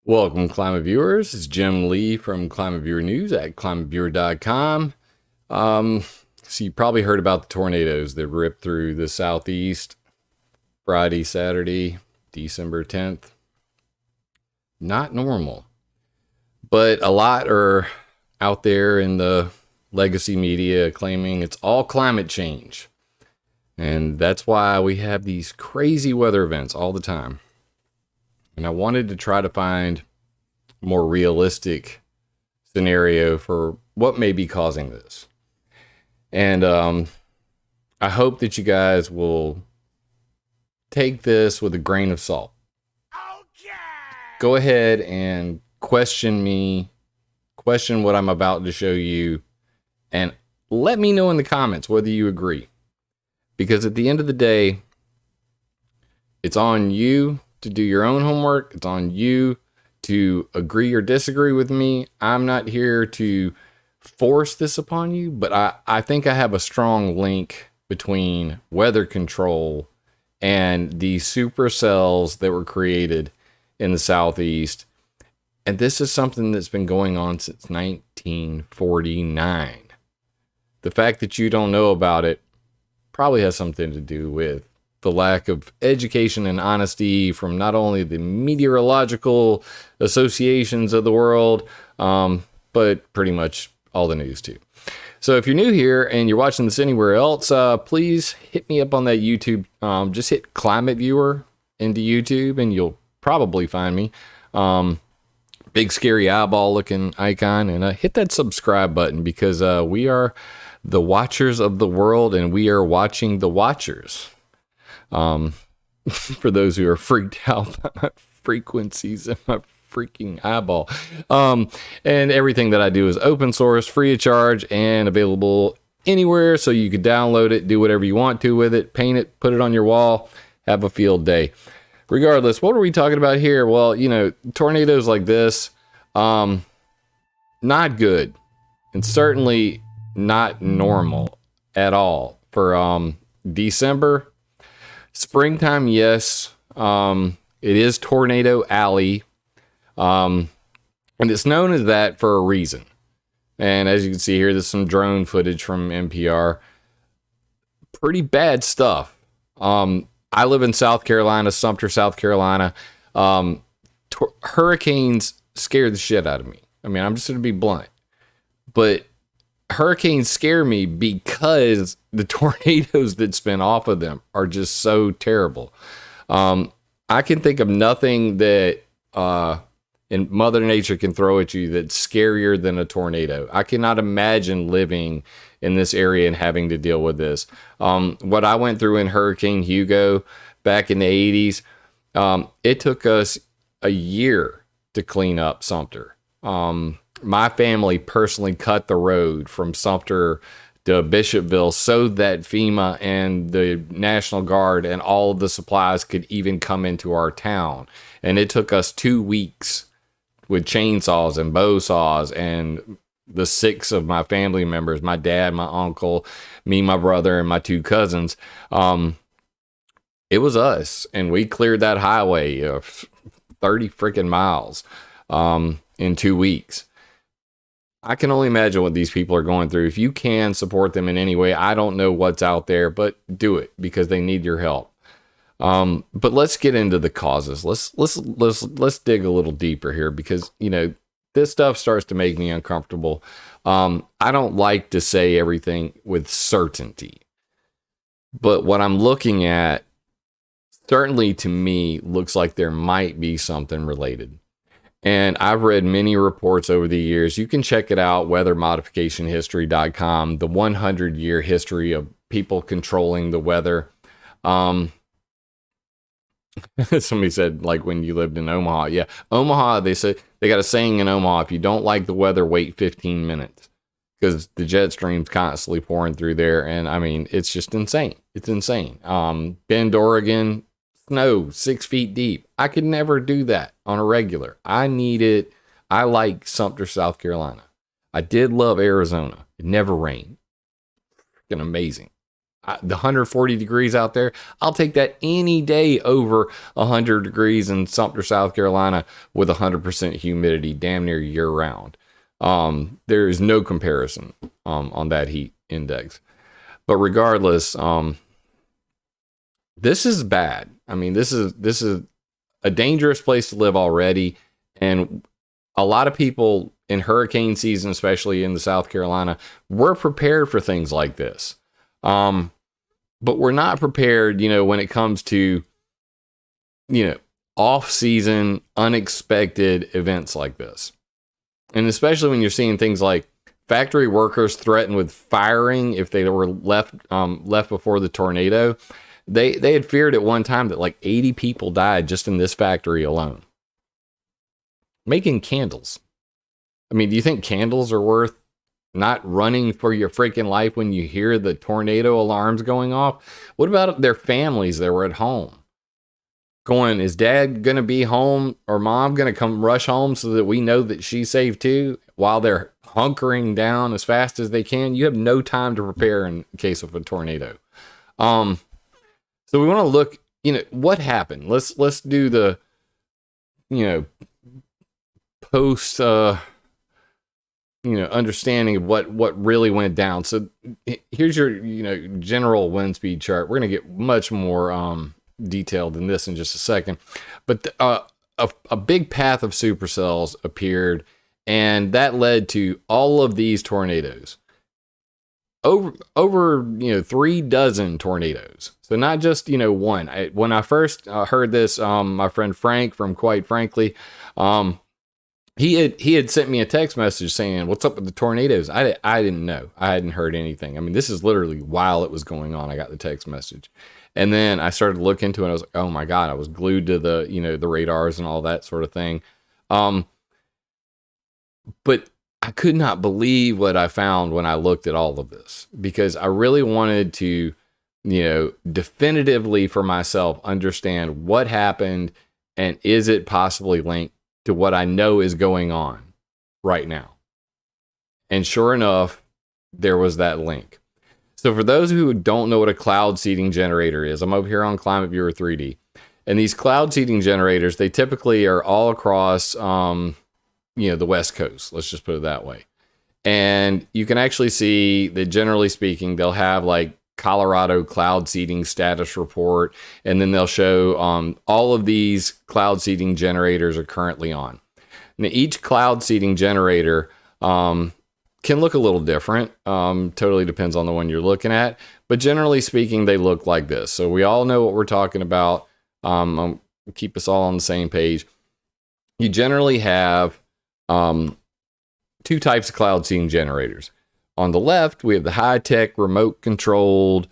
Welcome, Climate Viewers. It's Jim Lee from ClimateViewer News at ClimateViewer.com. So you probably heard about the tornadoes that ripped through the southeast Friday, Saturday, December 10th. Not normal, but a lot are out there in the legacy media claiming it's all climate change. And that's why we have these crazy weather events all the time. And I wanted to try to find a more realistic scenario for what may be causing this. And I hope that you guys will take this with a grain of salt. Okay. Go ahead and question me, question what I'm about to show you, and let me know in the comments whether you agree. Because at the end of the day, it's on you to do your own homework. It's on you to agree or disagree with me. I'm not here to force this upon you, but I think I have a strong link between weather control and the supercells that were created in the Southeast. And this is something that's been going on since 1949. The fact that you don't know about it probably has something to do with the lack of education and honesty from not only the meteorological associations of the world, but pretty much all the news too. So if you're new here and you're watching this anywhere else, please hit me up on that YouTube. Just hit ClimateViewer into YouTube and you'll probably find me. Big scary eyeball looking icon, and hit that subscribe button because we are the watchers of the world and we are watching the watchers. For those who are freaked out by my frequencies and my freaking eyeball. And everything that I do is open source, free of charge, and available anywhere. So you can download it, do whatever you want to with it, paint it, put it on your wall, have a field day. Regardless, what are we talking about here? Well, you know, tornadoes like this, not good. And certainly not normal at all for December. Springtime, yes. It is Tornado Alley. And it's known as that for a reason. And as you can see here, there's some drone footage from NPR. Pretty bad stuff. I live in South Carolina, Sumter, South Carolina. Hurricanes scare the shit out of me. I mean, I'm just going to be blunt. But hurricanes scare me because the tornadoes that spin off of them are just so terrible. I can think of nothing that in Mother Nature can throw at you that's scarier than a tornado. I cannot imagine living in this area and having to deal with this. What I went through in Hurricane Hugo back in the 80s, it took us a year to clean up Sumter. My family personally cut the road from Sumter to Bishopville so that FEMA and the National Guard and all of the supplies could even come into our town. And it took us 2 weeks with chainsaws and bow saws and the 6 of my family members, my dad, my uncle, me, my brother, and my 2 cousins. It was us, and we cleared that highway 30 freaking miles in 2 weeks. I can only imagine what these people are going through. If you can support them in any way, I don't know what's out there, but do it because they need your help. But let's get into the causes. Let's dig a little deeper here because, you know, this stuff starts to make me uncomfortable. I don't like to say everything with certainty, but what I'm looking at certainly to me looks like there might be something related. And I've read many reports over the years. You can check it out, weathermodificationhistory.com, the 100-year history of people controlling the weather. Somebody said, like, when you lived in Omaha. Yeah, Omaha, they said, they got a saying in Omaha, if you don't like the weather, wait 15 minutes. Because the jet stream's constantly pouring through there. And, I mean, it's just insane. It's insane. Bend, Oregon, snow 6 feet deep. I could never do that on a regular. I need it. I like Sumter, South Carolina. I did love Arizona. It never rained. Freaking amazing. the 140 degrees out there, I'll take that any day over 100 degrees in Sumter, South Carolina with 100% humidity damn near year round. There is no comparison on that heat index. But regardless, this is bad. I mean, this is a dangerous place to live already. And a lot of people in hurricane season, especially in the South Carolina, we're prepared for things like this. But we're not prepared, when it comes to, off-season, unexpected events like this. And especially when you're seeing things like factory workers threatened with firing if they were left before the tornado. They had feared at one time that like 80 people died just in this factory alone. Making candles. I mean, do you think candles are worth not running for your freaking life when you hear the tornado alarms going off? What about their families that were at home? Going, is dad going to be home or mom going to come rush home so that we know that she's safe too, while they're hunkering down as fast as they can? You have no time to prepare in case of a tornado. So we want to look, what happened? Let's do the, post, understanding of what really went down. So here's your, general wind speed chart. We're going to get much more, detailed than this in just a second, but a big path of supercells appeared, and that led to all of these tornadoes. Over 3 dozen tornadoes. So not just one. When I first heard this, my friend Frank from Quite Frankly, he had sent me a text message saying, "What's up with the tornadoes?" I didn't know. I hadn't heard anything. I mean, this is literally while it was going on, I got the text message. And then I started to look into it. I was like, oh my God, I was glued to the, the radars and all that sort of thing. But I could not believe what I found when I looked at all of this, because I really wanted to, definitively for myself understand what happened, and is it possibly linked to what I know is going on right now. And sure enough, there was that link. So for those who don't know what a cloud seeding generator is, I'm over here on ClimateViewer 3D. And these cloud seeding generators, they typically are all across, the West Coast. Let's just put it that way. And you can actually see that, generally speaking, they'll have like Colorado cloud seeding status report. And then they'll show all of these cloud seeding generators are currently on. Now, each cloud seeding generator can look a little different. Totally depends on the one you're looking at. But generally speaking, they look like this. So we all know what we're talking about. Keep us all on the same page. You generally have 2 types of cloud seeding generators. On the left, we have the high-tech, remote-controlled,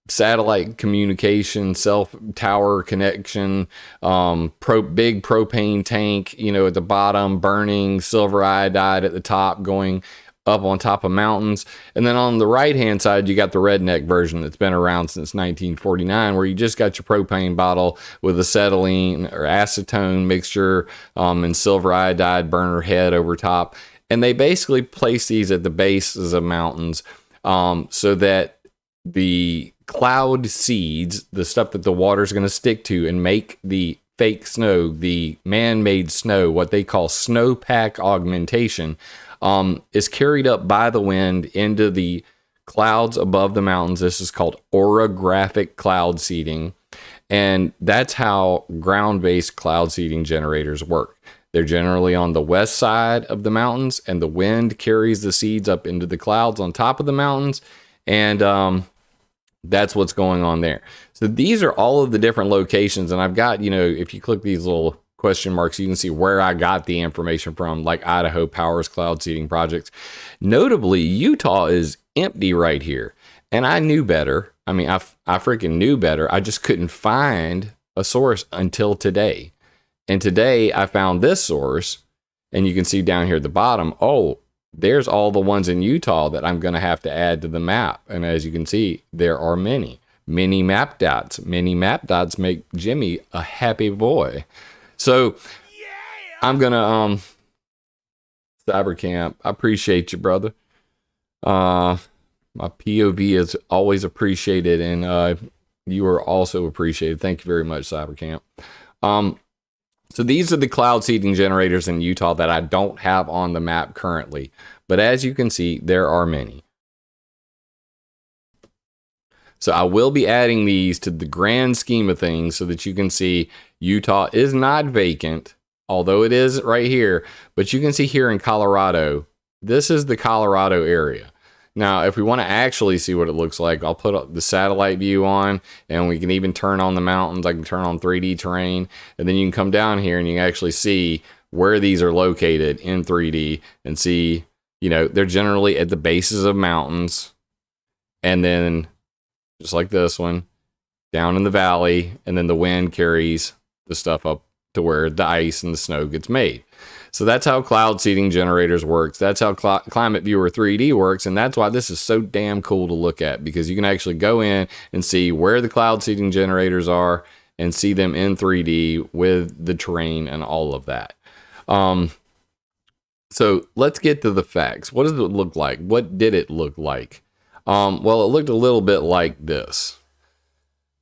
satellite communication, self-tower connection, big propane tank, at the bottom, burning silver iodide at the top, going up on top of mountains. And then on the right-hand side, you got the redneck version that's been around since 1949, where you just got your propane bottle with acetylene or acetone mixture and silver iodide burner head over top. And they basically place these at the bases of mountains so that the cloud seeds, the stuff that the water is going to stick to and make the fake snow, the man-made snow, what they call snowpack augmentation, is carried up by the wind into the clouds above the mountains. This is called orographic cloud seeding. And that's how ground-based cloud seeding generators work. They're generally on the west side of the mountains, and the wind carries the seeds up into the clouds on top of the mountains. And that's what's going on there. So these are all of the different locations. And I've got, if you click these little question marks, you can see where I got the information from, like Idaho Power's cloud seeding projects. Notably, Utah is empty right here. And I knew better. I mean, I freaking knew better. I just couldn't find a source until today. And today I found this source, and you can see down here at the bottom, oh, there's all the ones in Utah that I'm going to have to add to the map. And as you can see, there are many map dots. Many map dots make Jimmy a happy boy. So I'm going to, Cybercamp, I appreciate you, brother. My POV is always appreciated, and you are also appreciated. Thank you very much, Cybercamp. So these are the cloud seeding generators in Utah that I don't have on the map currently. But as you can see, there are many. So I will be adding these to the grand scheme of things so that you can see Utah is not vacant, although it is right here. But you can see here in Colorado, this is the Colorado area. Now, if we want to actually see what it looks like, I'll put the satellite view on, and we can even turn on the mountains. I can turn on 3D terrain, and then you can come down here and you can actually see where these are located in 3D and see, you know, they're generally at the bases of mountains, and then just like this one, down in the valley, and then the wind carries the stuff up to where the ice and the snow gets made. So that's how cloud seeding generators works. That's how ClimateViewer 3D works, and that's why this is so damn cool to look at, because you can actually go in and see where the cloud seeding generators are and see them in 3D with the terrain and all of that. So let's get to the facts. What does it look like? What did it look like? Well, it looked a little bit like this.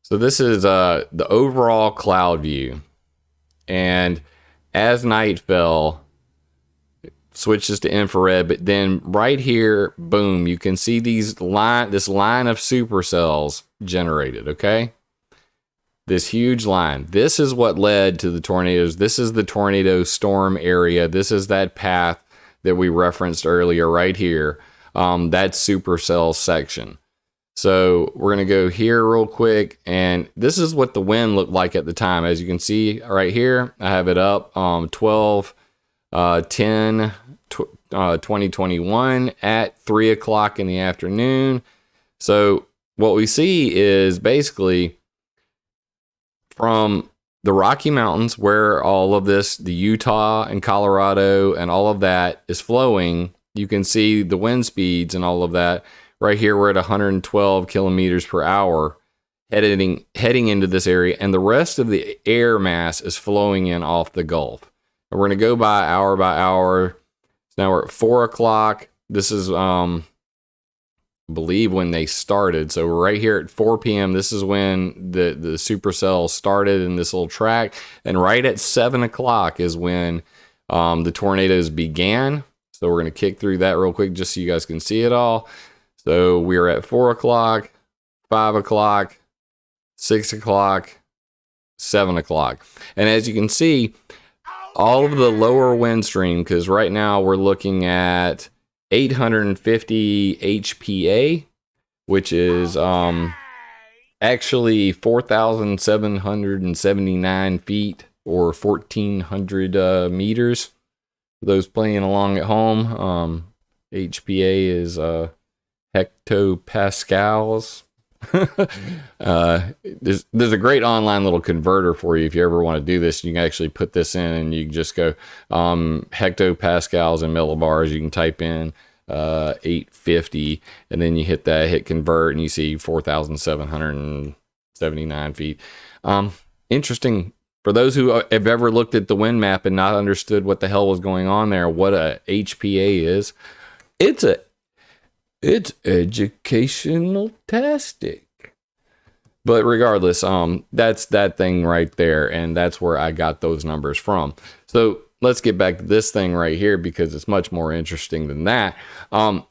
So this is the overall cloud view, and as night fell, it switches to infrared, but then right here, boom, you can see this line of supercells generated, okay? This huge line. This is what led to the tornadoes. This is the tornado storm area. This is that path that we referenced earlier right here. That supercell section. So we're going to go here real quick, and this is what the wind looked like at the time. As you can see right here, I have it up 12/10/2021 at 3 o'clock in the afternoon. So what we see is basically from the Rocky Mountains, where all of this, the Utah and Colorado and all of that is flowing, you can see the wind speeds and all of that. Right here, we're at 112 kilometers per hour heading into this area, and the rest of the air mass is flowing in off the Gulf. And we're going to go by hour. So now we're at 4 o'clock. This is, I believe, when they started. So we're right here at 4 p.m. This is when the supercell started in this little track. And right at 7 o'clock is when the tornadoes began. So we're going to kick through that real quick just so you guys can see it all. So we're at 4 o'clock, 5 o'clock, 6 o'clock, 7 o'clock. And as you can see, all of the lower wind stream, because right now we're looking at 850 HPA, which is actually 4,779 feet or 1,400 meters. For those playing along at home, HPA is hectopascals. There's a great online little converter for you if you ever want to do this. You can actually put this in and you can just go hectopascals and millibars. You can type in 850 and then you hit convert and you see 4,779 feet. Interesting. For those who have ever looked at the wind map and not understood what the hell was going on there, what a HPA is, it's educational-tastic. But regardless, that's that thing right there, and that's where I got those numbers from. So let's get back to this thing right here because it's much more interesting than that.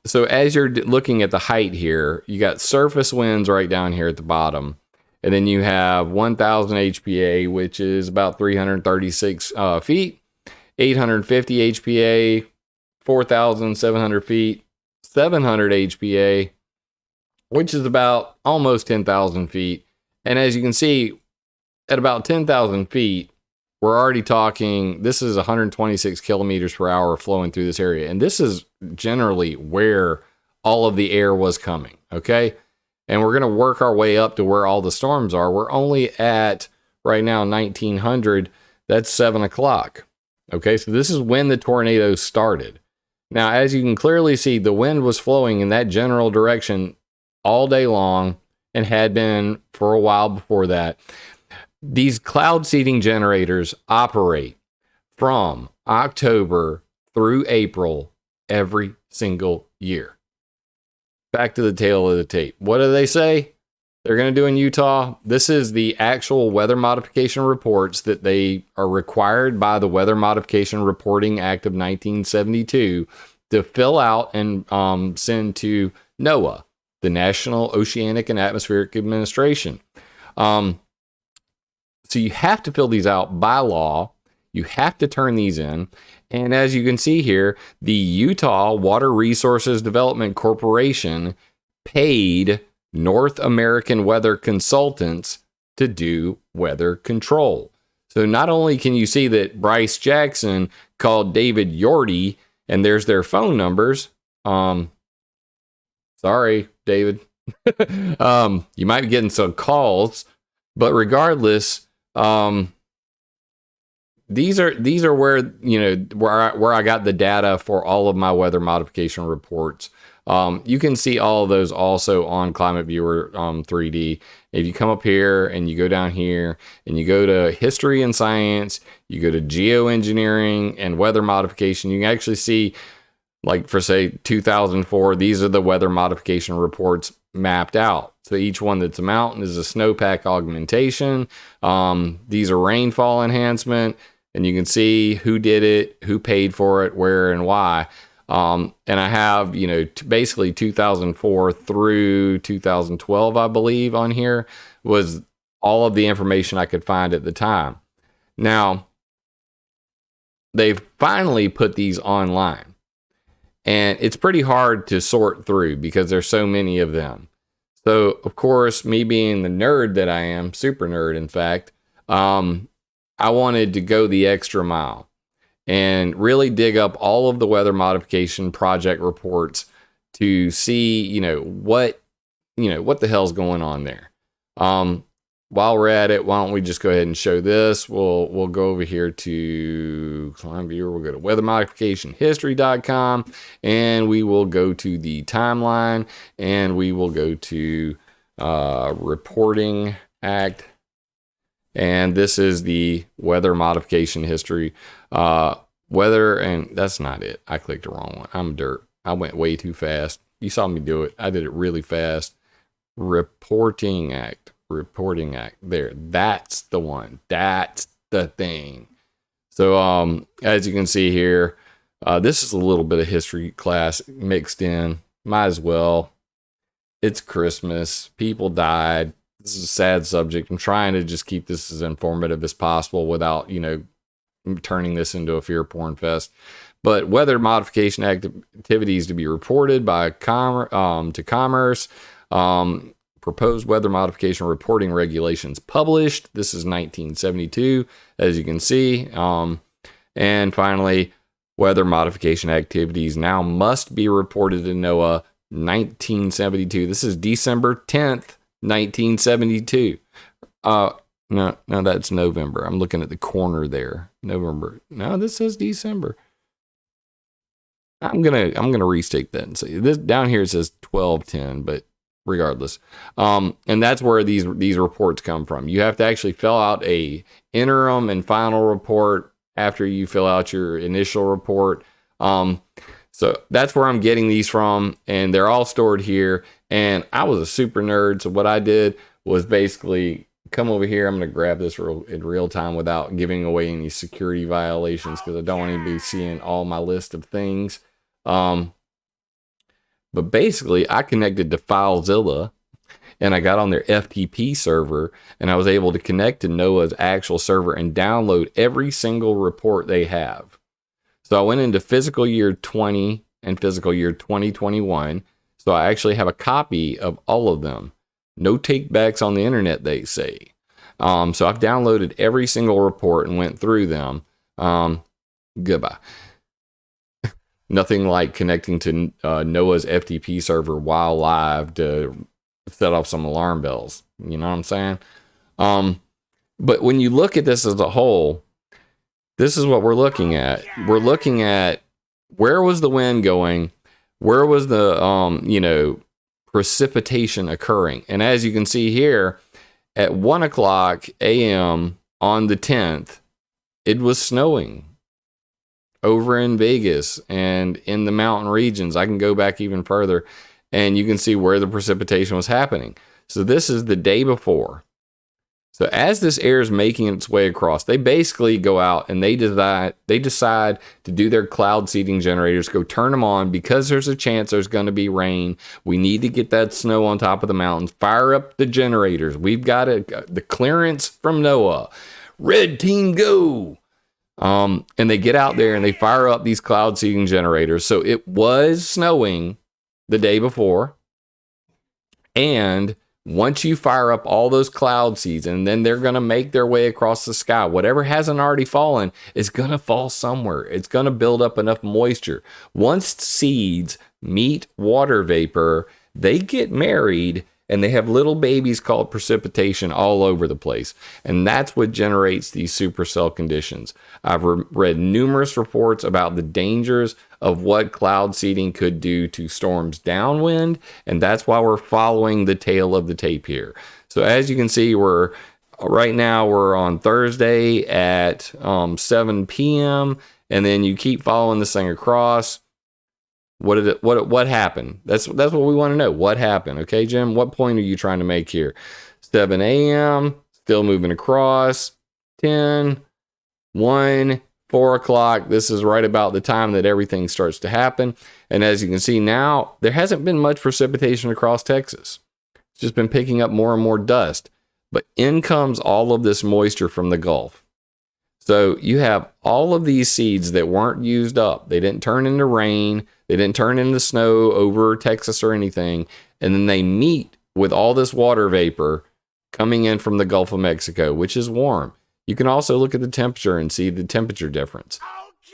So as you're looking at the height here, you got surface winds right down here at the bottom, and then you have 1,000 HPA, which is about 336 feet, 850 HPA, 4,700 feet, 700 HPA, which is about almost 10,000 feet. And as you can see, at about 10,000 feet, we're already talking, this is 126 kilometers per hour flowing through this area. And this is generally where all of the air was coming, okay? And we're going to work our way up to where all the storms are. We're only at, right now, 1900. That's 7 o'clock, okay? So this is when the tornadoes started. Now, as you can clearly see, the wind was flowing in that general direction all day long and had been for a while before that. These cloud seeding generators operate from October through April every single year. back to the tail of the tape. What do they say they're going to do in Utah? This is the actual weather modification reports that they are required by the Weather Modification Reporting Act of 1972 to fill out and send to NOAA, the National Oceanic and Atmospheric Administration. So you have to fill these out by law. You have to turn these in. And as you can see here, the Utah Water Resources Development Corporation paid North American weather consultants to do weather control. So not only can you see that Bryce Jackson called David Yorty, and there's their phone numbers. Sorry, David. You might be getting some calls, but regardless, these are where, you know, where I got the data for all of my weather modification reports. You can see all of those also on ClimateViewer 3D. If you come up here and you go down here and you go to history and science, you go to geoengineering and weather modification, you can actually see, like for say 2004, these are the weather modification reports mapped out. So each one that's a mountain is a snowpack augmentation. These are rainfall enhancement, and you can see who did it, who paid for it, where and why. And I have, you know, basically 2004 through 2012, I believe, on here was all of the information I could find at the time. Now, they've finally put these online, and it's pretty hard to sort through because there's so many of them. So, of course, me being the nerd that I am, super nerd, in fact, I wanted to go the extra mile and really dig up all of the weather modification project reports to see, what the hell's going on there. While we're at it, why don't we just go ahead and show this? We'll go over here to ClimateViewer. We'll go to weathermodificationhistory.com, and we will go to the timeline, and we will go to Reporting Act. And this is the weather modification history. Weather, and that's not it. I clicked the wrong one. I'm dirt. I went way too fast. You saw me do it. I did it really fast. Reporting Act. There. That's the one. That's the thing. So, as you can see here, this is a little bit of history class mixed in. Might as well. It's Christmas. People died. This is a sad subject. I'm trying to just keep this as informative as possible without, turning this into a fear porn fest. But weather modification activities to be reported by to Commerce. Proposed weather modification reporting regulations published. This is 1972, as you can see. And finally, weather modification activities now must be reported to NOAA, 1972. This is December 10th, 1972. No, that's November. I'm looking at the corner there. November. No, this says December. I'm gonna restate that and say this down here. It says 12/10, but regardless, and that's where these reports come from. You have to actually fill out a interim and final report after you fill out your initial report. So that's where I'm getting these from, and they're all stored here. And I was a super nerd, so what I did was basically come over here. I'm going to grab this in real time without giving away any security violations because I don't want to be seeing all my list of things. But basically, I connected to FileZilla, and I got on their FTP server, and I was able to connect to NOAA's actual server and download every single report they have. So I went into fiscal year 20 and fiscal year 2021. So I actually have a copy of all of them. No takebacks on the internet, they say. So I've downloaded every single report and went through them. Goodbye. Nothing like connecting to NOAA's FTP server while live to set off some alarm bells. You know what I'm saying? But when you look at this as a whole, this is what we're looking at. We're looking at where was the wind going? Where was the, precipitation occurring? And as you can see here, at 1 o'clock a.m. on the 10th, it was snowing over in Vegas and in the mountain regions. I can go back even further. and you can see where the precipitation was happening. So this is the day before. So as this air is making its way across, they basically go out and they decide to do their cloud seeding generators, go turn them on because there's a chance there's going to be rain. We need to get that snow on top of the mountains. Fire up the generators. We've got the clearance from NOAA. Red team, go! And they get out there and they fire up these cloud seeding generators. So it was snowing the day before, and once you fire up all those cloud seeds, and then they're going to make their way across the sky, whatever hasn't already fallen is going to fall somewhere. It's going to build up enough moisture. Once seeds meet water vapor, they get married and they have little babies called precipitation all over the place. And that's what generates these supercell conditions. I've read numerous reports about the dangers of what cloud seeding could do to storms downwind, and that's why we're following the tail of the tape here. So as you can see, right now we're on Thursday at 7 p.m. and then you keep following this thing across. What happened? That's what we want to know. What happened? Okay, Jim, what point are you trying to make here? 7 a.m. still moving across. 10, 1, 4 o'clock. This is right about the time that everything starts to happen. And as you can see now, there hasn't been much precipitation across Texas. It's just been picking up more and more dust. But in comes all of this moisture from the Gulf. So you have all of these seeds that weren't used up. They didn't turn into rain. They didn't turn into snow over Texas or anything. And then they meet with all this water vapor coming in from the Gulf of Mexico, which is warm. You can also look at the temperature and see the temperature difference.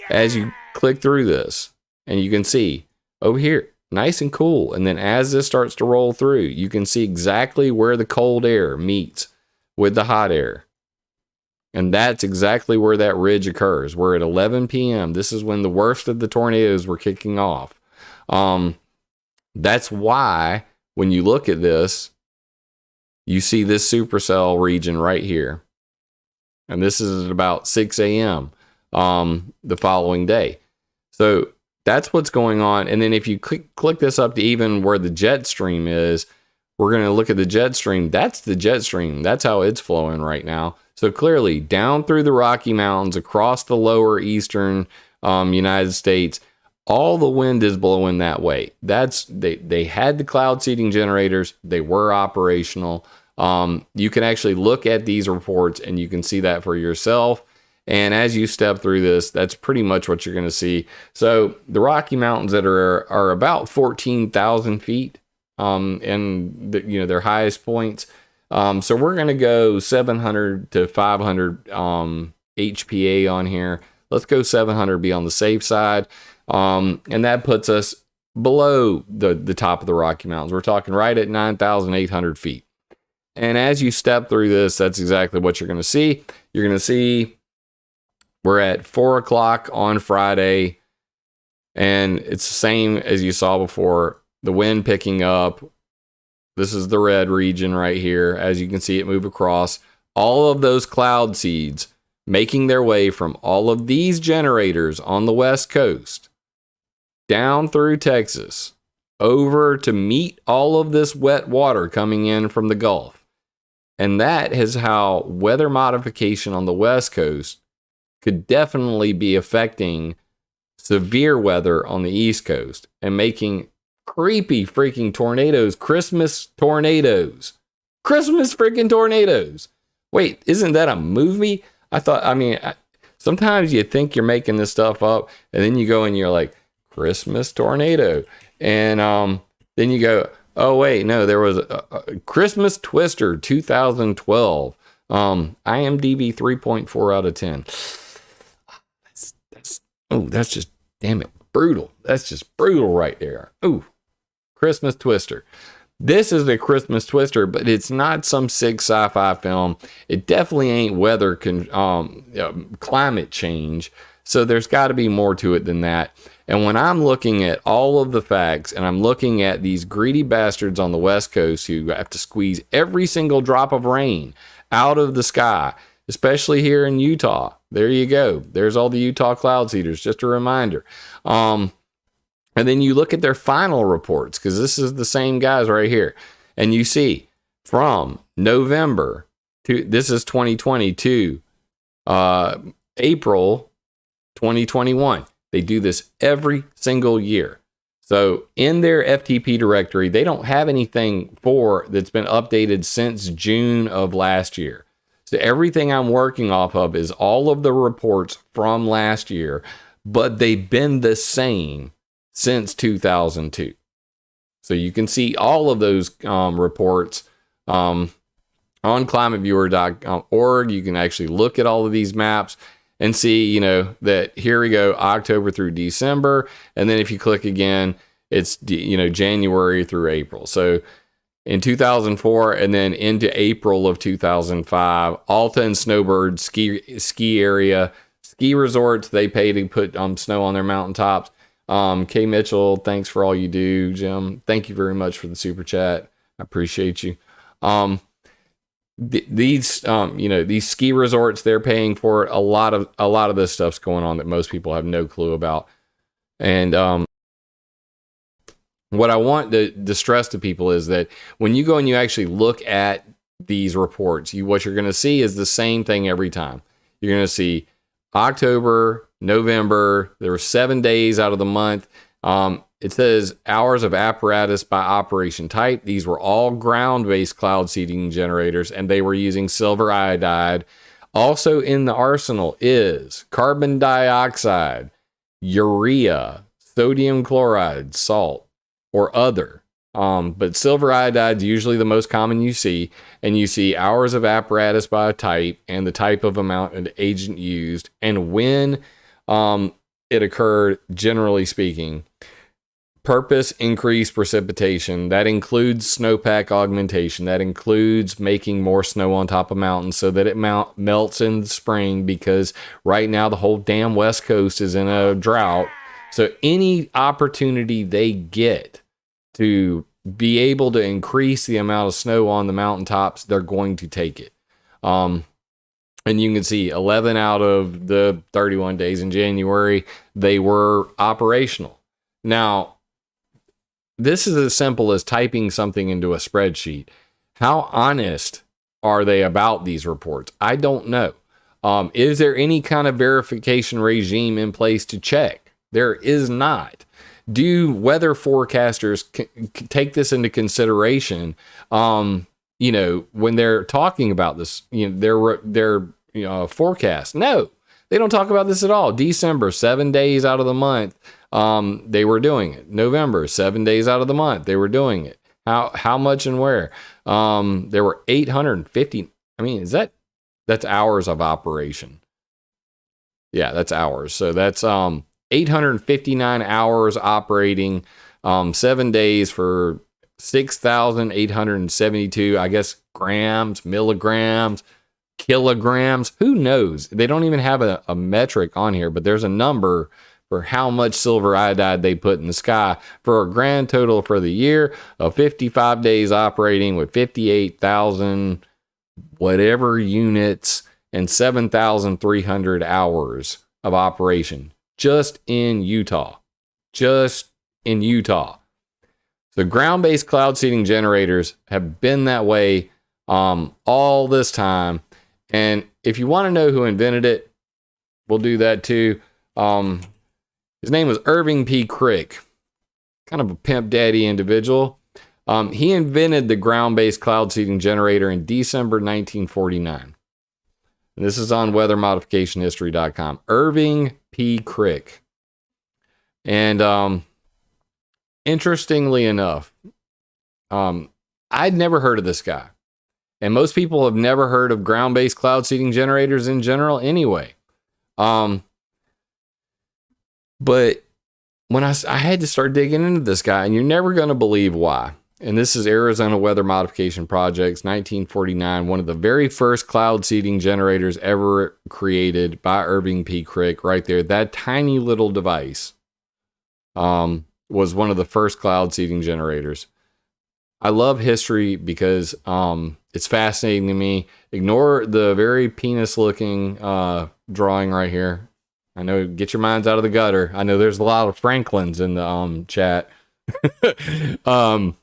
As you click through this, and you can see over here, nice and cool. And then as this starts to roll through, you can see exactly where the cold air meets with the hot air. And that's exactly where that ridge occurs. We're at 11 p.m. This is when the worst of the tornadoes were kicking off. That's why when you look at this, you see this supercell region right here. And this is at about 6 a.m. The following day. So that's what's going on. And then if you click this up to even where the jet stream is, we're going to look at the jet stream. That's the jet stream. That's how it's flowing right now. So clearly down through the Rocky Mountains, across the lower eastern United States, all the wind is blowing that way. They had the cloud seeding generators. They were operational. You can actually look at these reports and you can see that for yourself. And as you step through this, that's pretty much what you're going to see. So the Rocky Mountains that are about 14,000 feet and their highest points. So we're going to go 700 to 500 HPA on here. Let's go 700, be on the safe side. And that puts us below the top of the Rocky Mountains. We're talking right at 9,800 feet. And as you step through this, that's exactly what you're going to see. You're going to see we're at 4 o'clock on Friday, and it's the same as you saw before. The wind picking up. This is the red region right here. As you can see it move across. All of those cloud seeds making their way from all of these generators on the West Coast down through Texas over to meet all of this wet water coming in from the Gulf. And that is how weather modification on the West Coast could definitely be affecting severe weather on the East Coast and making creepy freaking tornadoes, Christmas tornadoes. Christmas freaking tornadoes. Wait, isn't that a movie? Sometimes you think you're making this stuff up and then you go and you're like, Christmas tornado. And then you go, oh, wait, no, there was a Christmas Twister 2012. IMDb 3.4 out of 10. That's just, damn it, brutal. That's just brutal right there. Ooh, Christmas Twister. This is a Christmas Twister, but it's not some sick sci-fi film. It definitely ain't weather, climate change. So there's got to be more to it than that. And when I'm looking at all of the facts and I'm looking at these greedy bastards on the West Coast who have to squeeze every single drop of rain out of the sky, especially here in Utah. There you go. There's all the Utah cloud seeders. Just a reminder. And And then you look at their final reports, because this is the same guys right here. And you see from November to, this is 2020 to April 2021. They do this every single year. So in their FTP directory, they don't have anything that's been updated since June of last year. So everything I'm working off of is all of the reports from last year, but they've been the same since 2002. So you can see all of those reports on ClimateViewer.org. You can actually look at all of these maps and see, that here we go, October through December. And then if you click again, it's, January through April. So in 2004 and then into April of 2005, Alta and Snowbird ski area, ski resorts, they pay to put snow on their mountaintops. Kay Mitchell, thanks for all you do. Jim, thank you very much for the super chat. I appreciate you. These ski resorts, they're paying for it. A lot of this stuff's going on that most people have no clue about. And what I want to stress to people is that when you go and you actually look at these reports, what you're going to see is the same thing every time. You're going to see October, November, there were 7 days out of the month. It says hours of apparatus by operation type. These were all ground-based cloud seeding generators, and they were using silver iodide. Also in the arsenal is carbon dioxide, urea, sodium chloride, salt, or other. But silver iodide is usually the most common you see, and you see hours of apparatus by type and the type of amount and agent used and when it occurred, generally speaking. Purpose, increased precipitation. That includes snowpack augmentation. That includes making more snow on top of mountains so that it melts in the spring, because right now the whole damn West Coast is in a drought. So any opportunity they get to be able to increase the amount of snow on the mountaintops, they're going to take it. And you can see 11 out of the 31 days in January, they were operational. Now, this is as simple as typing something into a spreadsheet. How honest are they about these reports? I don't know. Is there any kind of verification regime in place to check? There is not. Do weather forecasters take this into consideration? When they're talking about this, their forecast. No, they don't talk about this at all. December, 7 days out of the month, they were doing it. November, 7 days out of the month, they were doing it. How much and where? There were 850. I mean, that's hours of operation. Yeah, that's hours. So that's 859 hours operating, 7 days for 6,872, I guess, grams, milligrams, kilograms. Who knows? They don't even have a metric on here, but there's a number for how much silver iodide they put in the sky for a grand total for the year of 55 days operating with 58,000 whatever units and 7,300 hours of operation just in Utah. So ground-based cloud seeding generators have been that way all this time. And if you want to know who invented it, we'll do that too. His name was Irving P. Crick, kind of a pimp daddy individual. He invented the ground-based cloud seeding generator in December 1949. And this is on weathermodificationhistory.com. Irving P. Crick. And interestingly enough, I'd never heard of this guy. And most people have never heard of ground-based cloud seeding generators in general anyway. But when I had to start digging into this guy, and you're never going to believe why. And this is Arizona Weather Modification Projects, 1949, one of the very first cloud seeding generators ever created by Irving P. Crick right there. That tiny little device was one of the first cloud seeding generators. I love history because it's fascinating to me. Ignore the very penis-looking drawing right here. I know, get your minds out of the gutter. I know there's a lot of Franklins in the chat. Want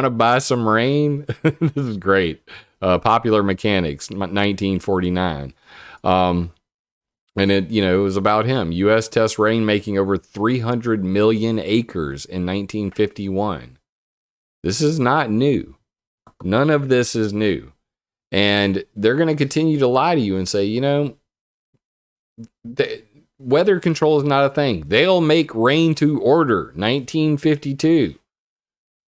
to buy some rain? This is great. Popular Mechanics, 1949. And it, it was about him. U.S. tests rainmaking over 300 million acres in 1951. This is not new. None of this is new. And they're going to continue to lie to you and say, weather control is not a thing. They'll make rain to order. 1952.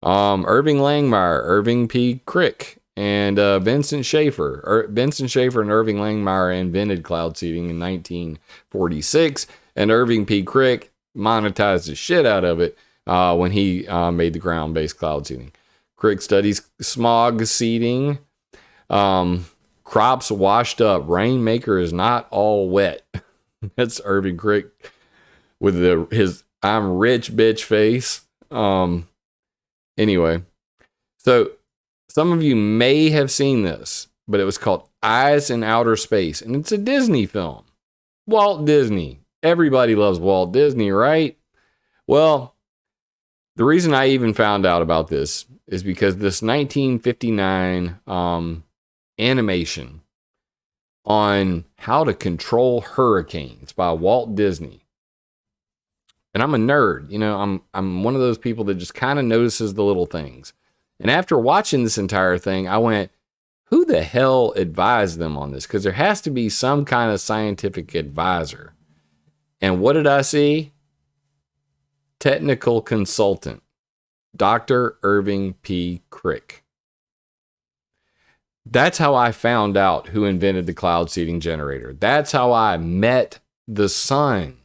Irving Langmuir, Irving P. Crick, and Vincent Schaefer. Vincent Schaefer and Irving Langmuir invented cloud seeding in 1946, and Irving P. Crick monetized the shit out of it when he made the ground-based cloud seeding. Crick studies smog seeding. Crops washed up. Rainmaker is not all wet. That's Irving Crick with his I'm rich bitch face. Anyway, so some of you may have seen this, but it was called Eyes in Outer Space, and it's a Disney film. Walt Disney. Everybody loves Walt Disney, right? Well, the reason I even found out about this is because this 1959 animation on how to control hurricanes by Walt Disney. And I'm a nerd, I'm one of those people that just kind of notices the little things. And after watching this entire thing, I went, who the hell advised them on this? Because there has to be some kind of scientific advisor. And what did I see? Technical consultant, Dr. Irving P. Crick. That's how I found out who invented the cloud seeding generator. That's how I met the son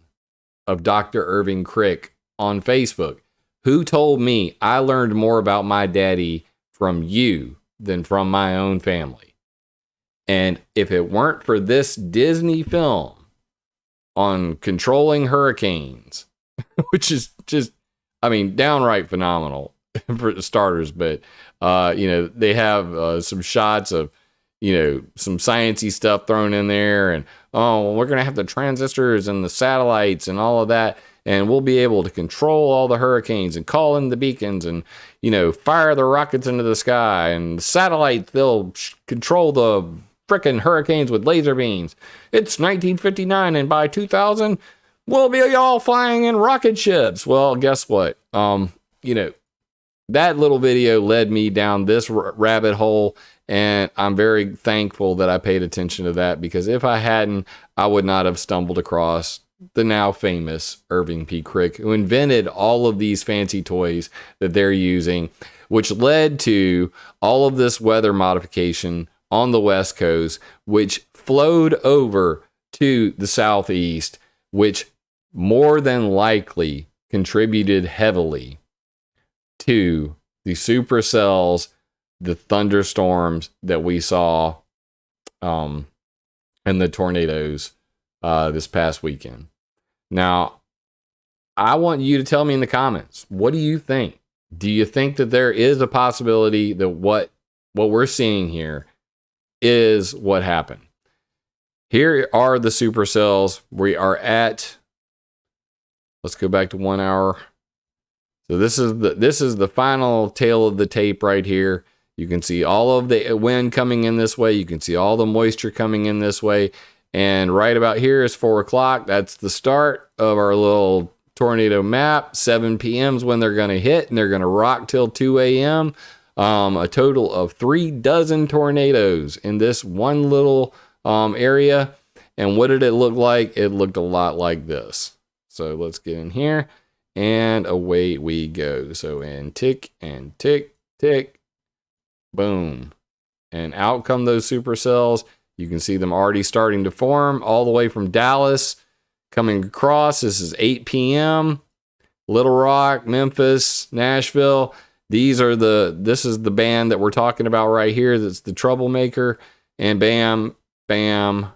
of Dr. Irving Crick on Facebook, who told me I learned more about my daddy from you than from my own family. And if it weren't for this Disney film on controlling hurricanes, which is just, downright phenomenal for starters, but, they have some shots of, some sciencey stuff thrown in there, and we're going to have the transistors and the satellites and all of that, and we'll be able to control all the hurricanes and call in the beacons and, fire the rockets into the sky, and the satellites, they'll control the frickin' hurricanes with laser beams. It's 1959, and by 2000, we'll be all flying in rocket ships. Well, guess what? That little video led me down this rabbit hole, and I'm very thankful that I paid attention to that, because if I hadn't, I would not have stumbled across the now famous Irving P. Crick, who invented all of these fancy toys that they're using, which led to all of this weather modification on the West Coast, which flowed over to the Southeast, which more than likely contributed heavily to the supercells, the thunderstorms that we saw, and the tornadoes this past weekend. Now, I want you to tell me in the comments, what do you think? Do you think that there is a possibility that what we're seeing here is what happened? Here are the supercells. We are at, let's go back to 1 hour. So this is the final tail of the tape right here. You can see all of the wind coming in this way. You can see all the moisture coming in this way. And right about here is 4 o'clock. That's the start of our little tornado map. 7 p.m. is when they're going to hit, and they're going to rock till 2 a.m. A total of 36 tornadoes in this one little area. And what did it look like? It looked a lot like this. So let's get in here, and away we go. So in tick and tick, tick, boom. And out come those supercells. You can see them already starting to form all the way from Dallas coming across. This is 8 p.m. Little Rock, Memphis, Nashville. This is the band that we're talking about right here. That's the troublemaker. And bam, bam,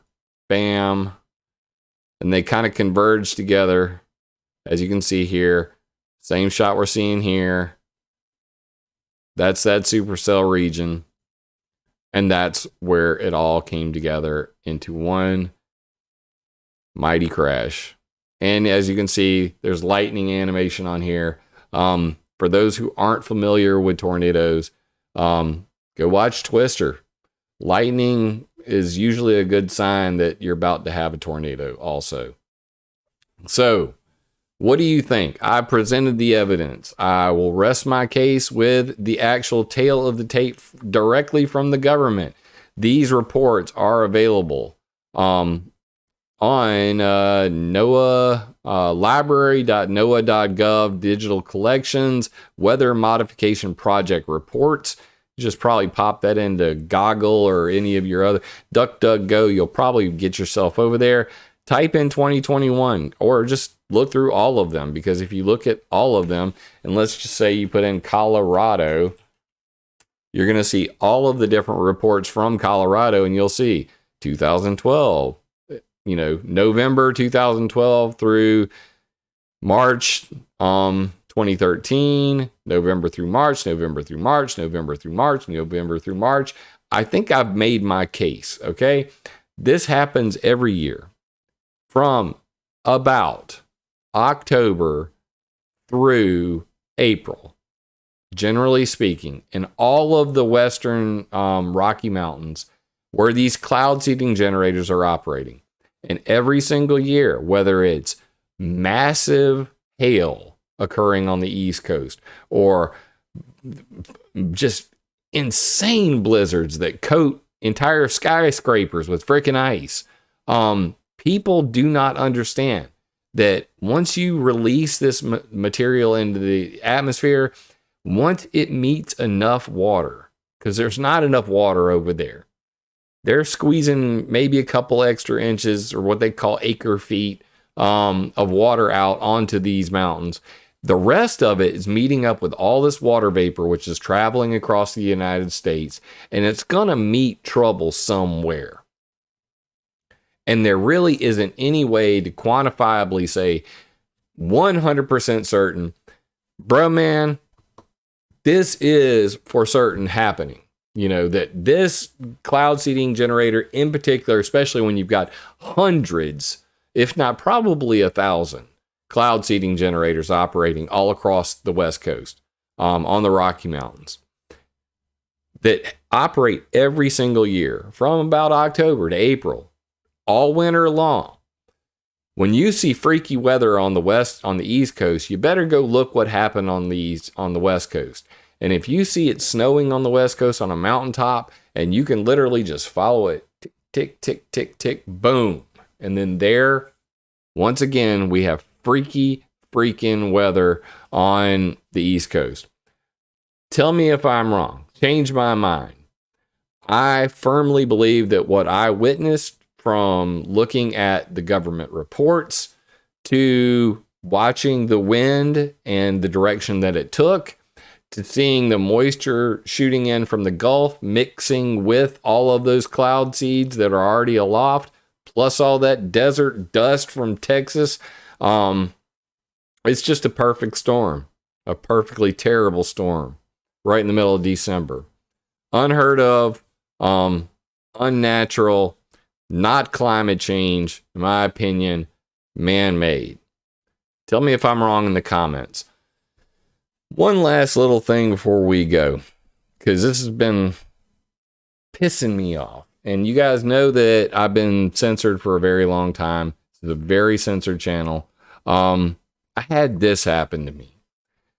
bam. And they kind of converge together, as you can see here. Same shot we're seeing here. That's that supercell region. And that's where it all came together into one mighty crash. And as you can see, there's lightning animation on here. For those who aren't familiar with tornadoes, go watch Twister. Lightning is usually a good sign that you're about to have a tornado also. So, what do you think? I presented the evidence. I will rest my case with the actual tale of the tape directly from the government. These reports are available on NOAA, library.noaa.gov, digital collections, weather modification project reports. Just probably pop that into Goggle or any of your other DuckDuckGo. You'll probably get yourself over there. Type in 2021 or just look through all of them, because if you look at all of them, and let's just say you put in Colorado, you're going to see all of the different reports from Colorado, and you'll see 2012, November 2012 through March 2013, November through March, November through March, November through March, November through March. I think I've made my case, okay? This happens every year from about October through April, generally speaking, in all of the western Rocky Mountains where these cloud seeding generators are operating. And every single year, whether it's massive hail occurring on the East Coast or just insane blizzards that coat entire skyscrapers with freaking ice, people do not understand that once you release this material into the atmosphere, once it meets enough water, because there's not enough water over there, they're squeezing maybe a couple extra inches or what they call acre feet of water out onto these mountains. The rest of it is meeting up with all this water vapor, which is traveling across the United States, and it's going to meet trouble somewhere. And there really isn't any way to quantifiably say 100% certain, bro, man, this is for certain happening. That this cloud seeding generator in particular, especially when you've got hundreds, if not probably 1,000 cloud seeding generators operating all across the West Coast, on the Rocky Mountains, that operate every single year from about October to April, all winter long. When you see freaky weather on the East Coast, you better go look what happened on the West Coast. And if you see it snowing on the West Coast on a mountaintop, and you can literally just follow it, tick, tick, tick, tick, tick, boom. And then there, once again, we have freaking weather on the East Coast. Tell me if I'm wrong. Change my mind. I firmly believe that what I witnessed, from looking at the government reports to watching the wind and the direction that it took, to seeing the moisture shooting in from the Gulf, mixing with all of those cloud seeds that are already aloft, plus all that desert dust from Texas, it's just a perfect storm, a perfectly terrible storm, right in the middle of December. Unheard of, unnatural, not climate change, in my opinion, man-made. Tell me if I'm wrong in the comments. One last little thing before we go, because this has been pissing me off. And you guys know that I've been censored for a very long time. It's a very censored channel. I had this happen to me.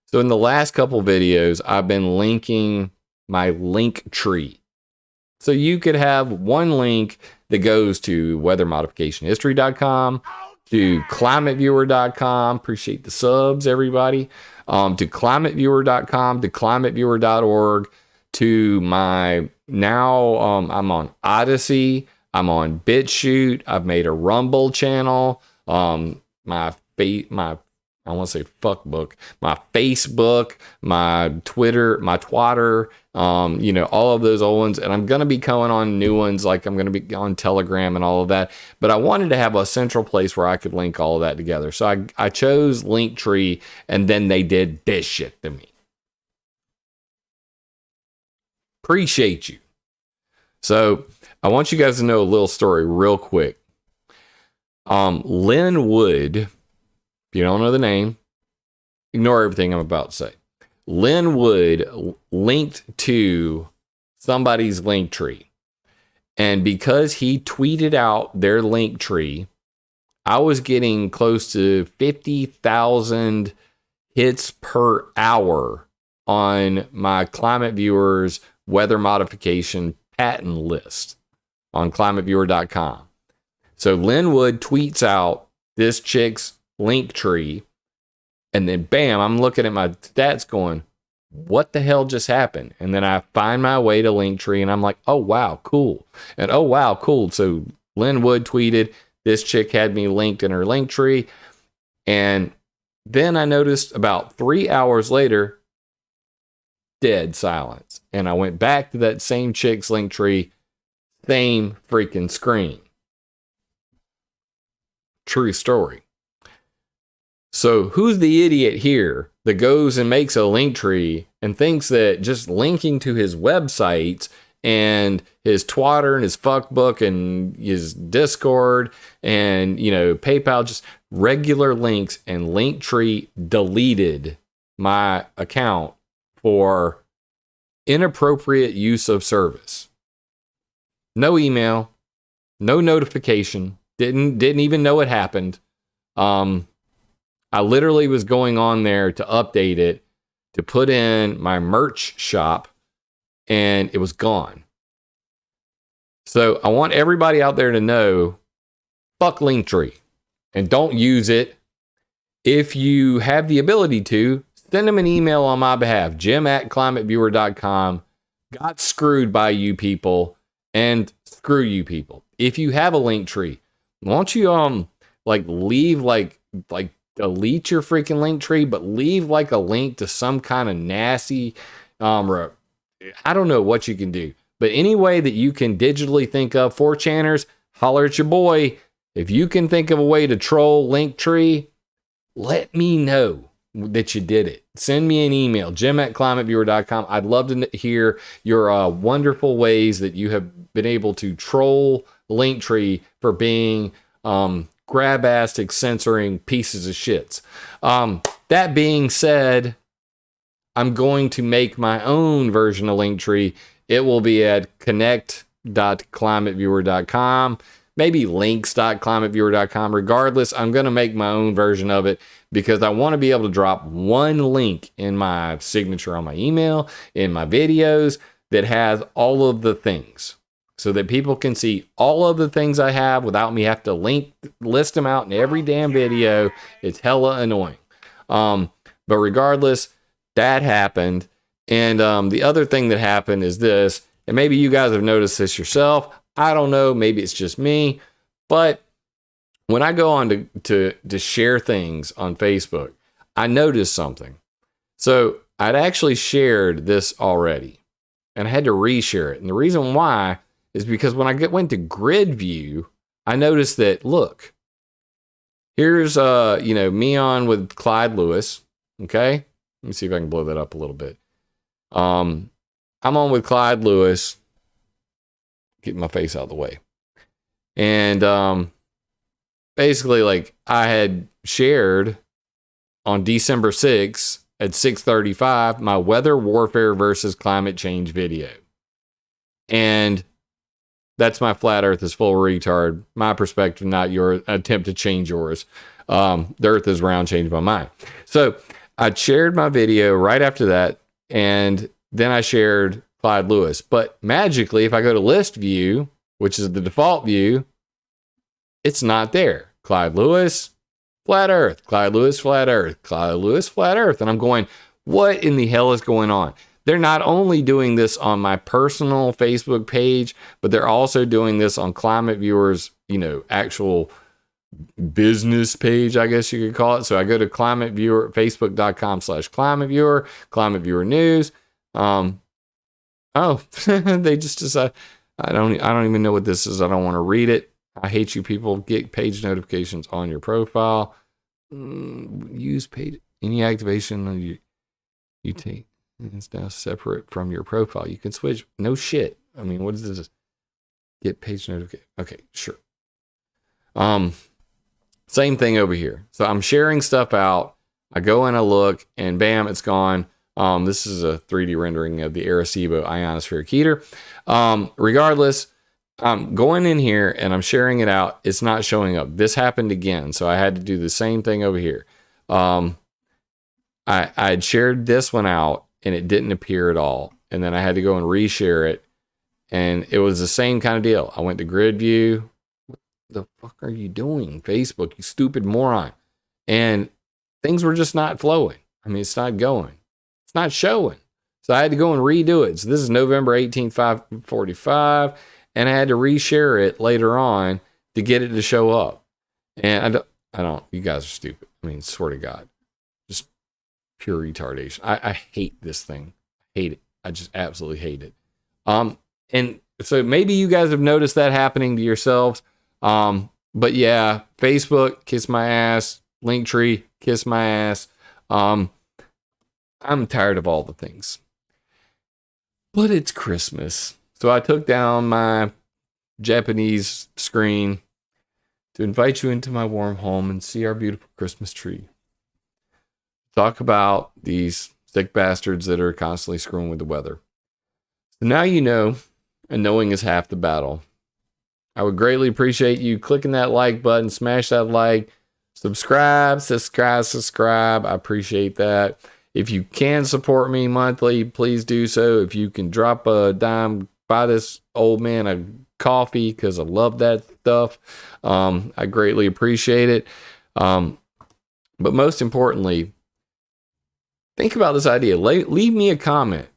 So in the last couple videos, I've been linking my link tree. So you could have one link that goes to weathermodificationhistory.com, to ClimateViewer.com. Appreciate the subs, everybody. To ClimateViewer.com, to ClimateViewer.org, to my now, I'm on Odyssey, I'm on BitChute, I've made a Rumble channel, I want to say fuckbook, my Facebook, my Twitter, my Twatter, all of those old ones. And I'm going to be coming on new ones, like I'm going to be on Telegram and all of that. But I wanted to have a central place where I could link all of that together. So I chose Linktree, and then they did this shit to me. Appreciate you. So I want you guys to know a little story real quick. Lynn Wood, if you don't know the name, ignore everything I'm about to say. Lynn Wood linked to somebody's link tree. And because he tweeted out their link tree, I was getting close to 50,000 hits per hour on my ClimateViewer's weather modification patent list on ClimateViewer.com. So Lynn Wood tweets out this chick's link tree, and then bam, I'm looking at my stats going, what the hell just happened? And then I find my way to Linktree, and I'm like, oh, wow, cool. And oh, wow, cool. So Lynn Wood tweeted, this chick had me linked in her Linktree. And then I noticed about 3 hours later, dead silence. And I went back to that same chick's Linktree, same freaking screen. True story. So who's the idiot here that goes and makes a link tree and thinks that just linking to his websites and his Twitter and his fuckbook and his Discord and, you know, PayPal, just regular links, and Linktree deleted my account for inappropriate use of service. No email, no notification, didn't even know it happened. I literally was going on there to update it, to put in my merch shop, and it was gone. So I want everybody out there to know, fuck Linktree, and don't use it. If you have the ability to, send them an email on my behalf, jim@climateviewer.com. Got screwed by you people, and screw you people. If you have a Linktree, won't you leave delete your freaking Linktree, but leave like a link to some kind of nasty, I don't know what you can do, but any way that you can digitally think of, 4chaners, holler at your boy. If you can think of a way to troll Linktree, let me know that you did it. Send me an email, jim@climateviewer.com. I'd love to hear your wonderful ways that you have been able to troll Linktree for being grabastic censoring pieces of shits. That being said, I'm going to make my own version of Linktree. It will be at connect.climateviewer.com, maybe links.climateviewer.com. Regardless, I'm going to make my own version of it because I want to be able to drop one link in my signature on my email, in my videos, that has all of the things, so that people can see all of the things I have without me have to list them out in every damn video. It's hella annoying. But regardless, that happened. And the other thing that happened is this, and maybe you guys have noticed this yourself. I don't know, maybe it's just me, but when I go on to share things on Facebook, I noticed something. So I'd actually shared this already, and I had to reshare it. And the reason why is because when I went to grid view, I noticed that, look, here's me on with Clyde Lewis. Okay, let me see if I can blow that up a little bit. I'm on with Clyde Lewis. Get my face out of the way. And basically, like, I had shared on December 6th at 6:35 my weather warfare versus climate change video. And that's my flat earth is full of retard. My perspective, not your attempt to change yours. The earth is round, changed my mind. So I shared my video right after that, and then I shared Clyde Lewis. But magically, if I go to list view, which is the default view, it's not there. Clyde Lewis, flat earth. Clyde Lewis, flat earth. Clyde Lewis, flat earth. And I'm going, what in the hell is going on? They're not only doing this on my personal Facebook page, but they're also doing this on ClimateViewer's, actual business page, I guess you could call it. So I go to ClimateViewer, facebook.com/ClimateViewer, ClimateViewer News. They just decide, I don't even know what this is. I don't want to read it. I hate you people. Get page notifications on your profile. Use page, any activation you take. It's now separate from your profile. You can switch. No shit. I mean, what is this? Get page notification. Okay, sure. Same thing over here. So I'm sharing stuff out. I go and I look, and bam, it's gone. This is a 3D rendering of the Arecibo ionospheric heater. Regardless, I'm going in here and I'm sharing it out. It's not showing up. This happened again, so I had to do the same thing over here. I had shared this one out, and it didn't appear at all. And then I had to go and reshare it, and it was the same kind of deal. I went to grid view. What the fuck are you doing, Facebook, you stupid moron? And things were just not flowing. I mean, it's not going. It's not showing. So I had to go and redo it. So this is November 18th, 5:45, and I had to reshare it later on to get it to show up. And I don't, you guys are stupid. I mean, swear to God, just pure retardation. I hate this thing. I hate it. I just absolutely hate it. And so maybe you guys have noticed that happening to yourselves. But yeah, Facebook, kiss my ass. Linktree, kiss my ass. I'm tired of all the things. But it's Christmas. So I took down my Japanese screen to invite you into my warm home and see our beautiful Christmas tree. Talk about these sick bastards that are constantly screwing with the weather. So now you know, and knowing is half the battle. I would greatly appreciate you clicking that like button, smash that like, subscribe. I appreciate that. If you can support me monthly, please do so. If you can drop a dime, buy this old man a coffee, because I love that stuff. I greatly appreciate it. But most importantly, think about this idea. Leave me a comment.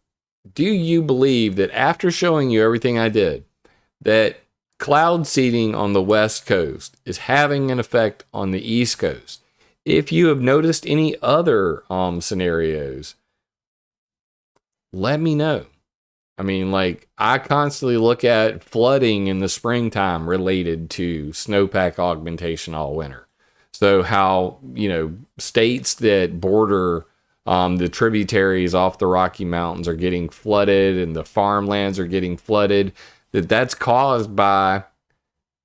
Do you believe that after showing you everything I did, that cloud seeding on the West Coast is having an effect on the East Coast? If you have noticed any other scenarios, let me know. I mean, like, I constantly look at flooding in the springtime related to snowpack augmentation all winter. So how, states that border the tributaries off the Rocky Mountains are getting flooded, and the farmlands are getting flooded, that's caused by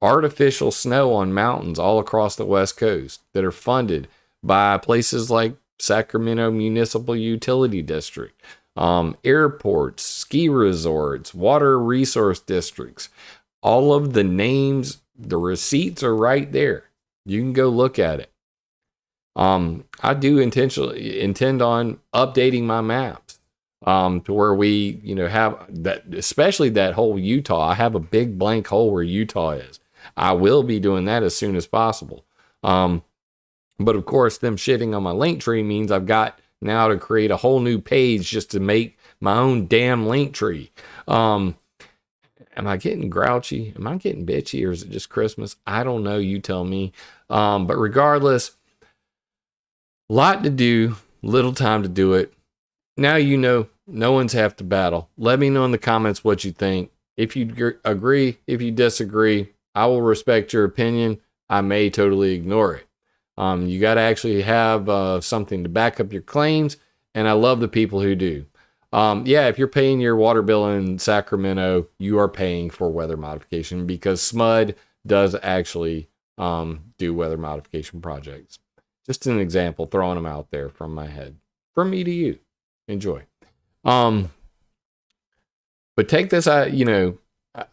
artificial snow on mountains all across the West Coast that are funded by places like Sacramento Municipal Utility District, airports, ski resorts, water resource districts. All of the names, the receipts are right there. You can go look at it. I do intend on updating my maps to where we, have that, especially that whole Utah. I have a big blank hole where Utah is. I will be doing that as soon as possible. But of course, them shitting on my link tree means I've got now to create a whole new page just to make my own damn link tree. Am I getting grouchy? Am I getting bitchy, or is it just Christmas? I don't know. You tell me. But regardless, lot to do, little time to do it. Now you know, no one's half the battle. Let me know in the comments what you think. If you agree, if you disagree, I will respect your opinion. I may totally ignore it. You got to actually have something to back up your claims, and I love the people who do. Yeah, if you're paying your water bill in Sacramento, you are paying for weather modification, because SMUD does actually do weather modification projects. Just an example, throwing them out there from my head. From me to you. Enjoy. But take this, I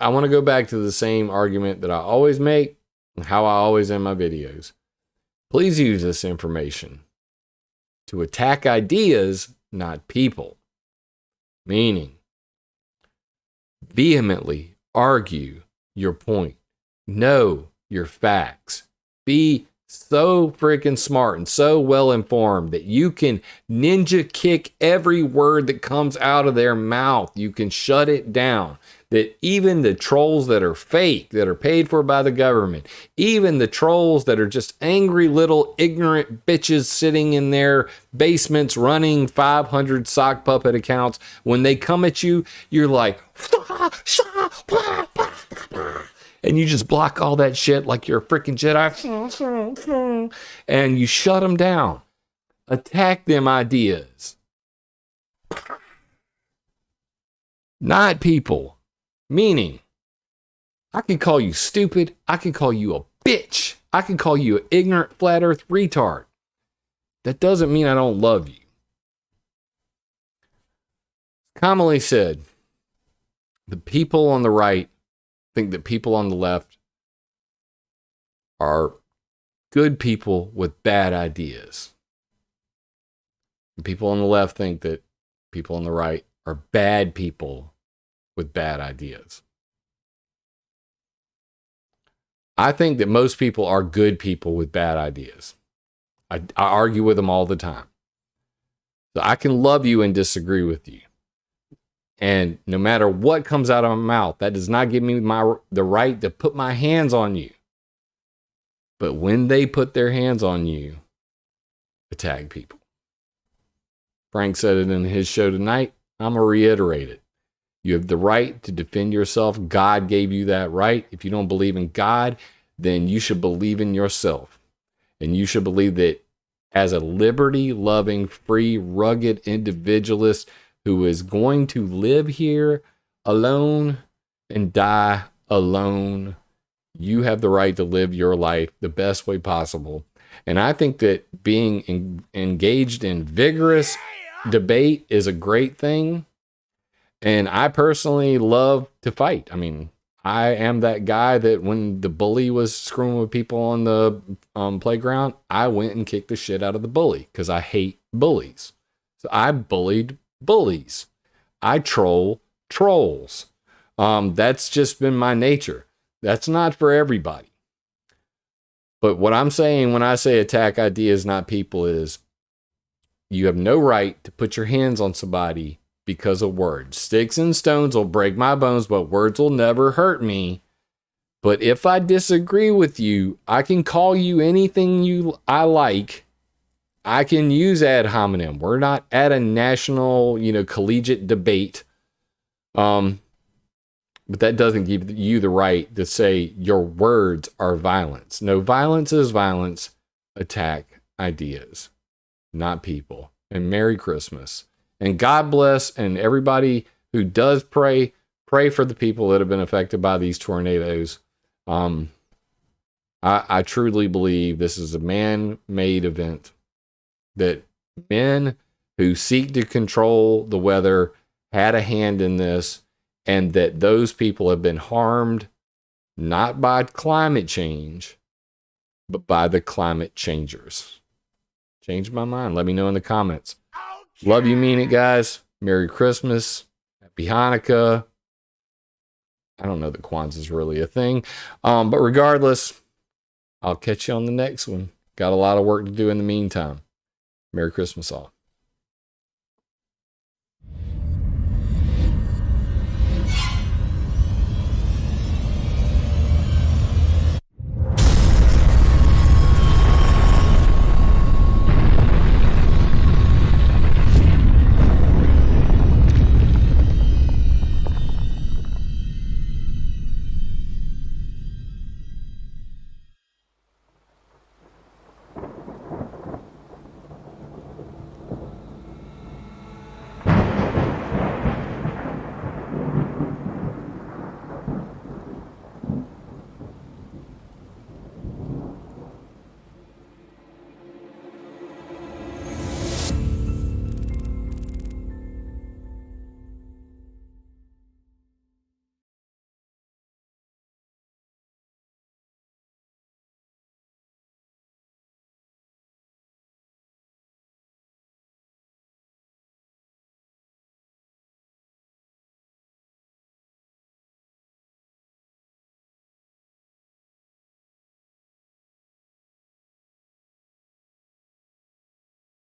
want to go back to the same argument that I always make and how I always end my videos. Please use this information to attack ideas, not people. Meaning, vehemently argue your point. Know your facts. Be so freaking smart and so well informed that you can ninja kick every word that comes out of their mouth. You can shut it down. That even the trolls that are fake, that are paid for by the government, even the trolls that are just angry little ignorant bitches sitting in their basements running 500 sock puppet accounts, when they come at you, you're like, and you just block all that shit like you're a freaking Jedi, and you shut them down. Attack them ideas, not people. Meaning, I can call you stupid. I can call you a bitch. I can call you an ignorant flat earth retard. That doesn't mean I don't love you. Commonly said, the people on the right think that people on the left are good people with bad ideas. And people on the left think that people on the right are bad people with bad ideas. I think that most people are good people with bad ideas. I argue with them all the time. So I can love you and disagree with you. And no matter what comes out of my mouth, that does not give me the right to put my hands on you. But when they put their hands on you, attack people. Frank said it in his show tonight. I'm going to reiterate it. You have the right to defend yourself. God gave you that right. If you don't believe in God, then you should believe in yourself. And you should believe that as a liberty-loving, free, rugged individualist who is going to live here alone and die alone, you have the right to live your life the best way possible. And I think that being engaged in vigorous debate is a great thing. And I personally love to fight. I mean, I am that guy that when the bully was screwing with people on the playground, I went and kicked the shit out of the bully because I hate bullies. So I bullied bullies. I troll trolls. That's just been my nature. That's not for everybody. But what I'm saying when I say attack ideas, not people, is you have no right to put your hands on somebody because of words. Sticks and stones will break my bones, but words will never hurt me. But if I disagree with you, I can call you anything I like. I can use ad hominem. We're not at a national, collegiate debate. But that doesn't give you the right to say your words are violence. No, violence is violence. Attack ideas, not people. And Merry Christmas. And God bless, and everybody who does pray for the people that have been affected by these tornadoes. I truly believe this is a man-made event, that men who seek to control the weather had a hand in this, and that those people have been harmed not by climate change, but by the climate changers. Change my mind. Let me know in the comments. Love you, mean it, guys. Merry Christmas. Happy Hanukkah. I don't know that Kwanzaa is really a thing. But regardless, I'll catch you on the next one. Got a lot of work to do in the meantime. Merry Christmas all.